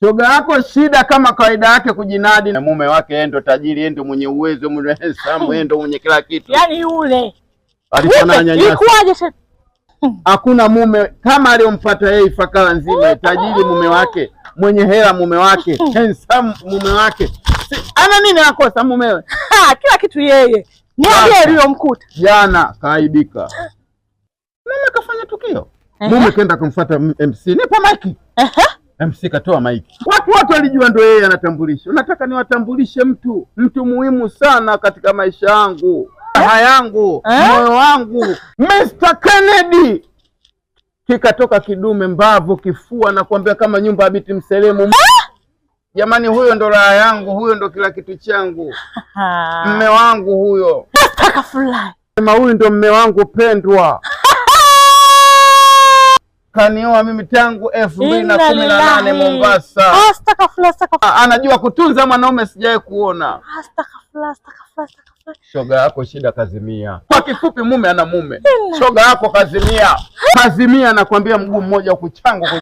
Shoga yako Shida kama kawaida yake kujinadi na mume wake, yeye ndo tajiri, yeye ndo mwenye uwezo, mwenye handsome, yeye ndo mwenye kila kitu. Yaani yule alifanya nyanyasa. Ilikuwaje sasa? Hakuna mume kama aliyompata yeye Ifakara nzima, tajiri mume wake, mwenye hela mume wake, handsome mume wake. Ana nini akosa mumewe? Kila kitu yeye. Niambie aliyomkuta. Jana kaaibika. Mume kafanya tukio. Mume kenda kumfuata MC. Nipo maiki. MC katoa maiki. Watu walijua ndio yeye anatambulisha. Unataka niwatambulishe mtu muhimu sana katika maisha yangu, yangu, moyo wangu, Mr. Kennedy. Kikatoka kidume mbavu kifua na kuambia kama nyumba ya Biti Mselemu. Jamani, huyo ndo raha yangu, huyo ndo kila kitu changu. Mme wangu huyo. Atakafurahi. Sema huyu ndo mme wangu pendwa. Kanioa mimi tangu 2018 Mombasa. Atakafurahi. Anajua kutunza mwanaume sijawahi kuona. Atakafurahi. Shoga yako Shida kazimia. Kwa kifupi mume ana mume. Shoga yako kazimia. Kazimia nakwambia, mguu mmoja ukuchangu.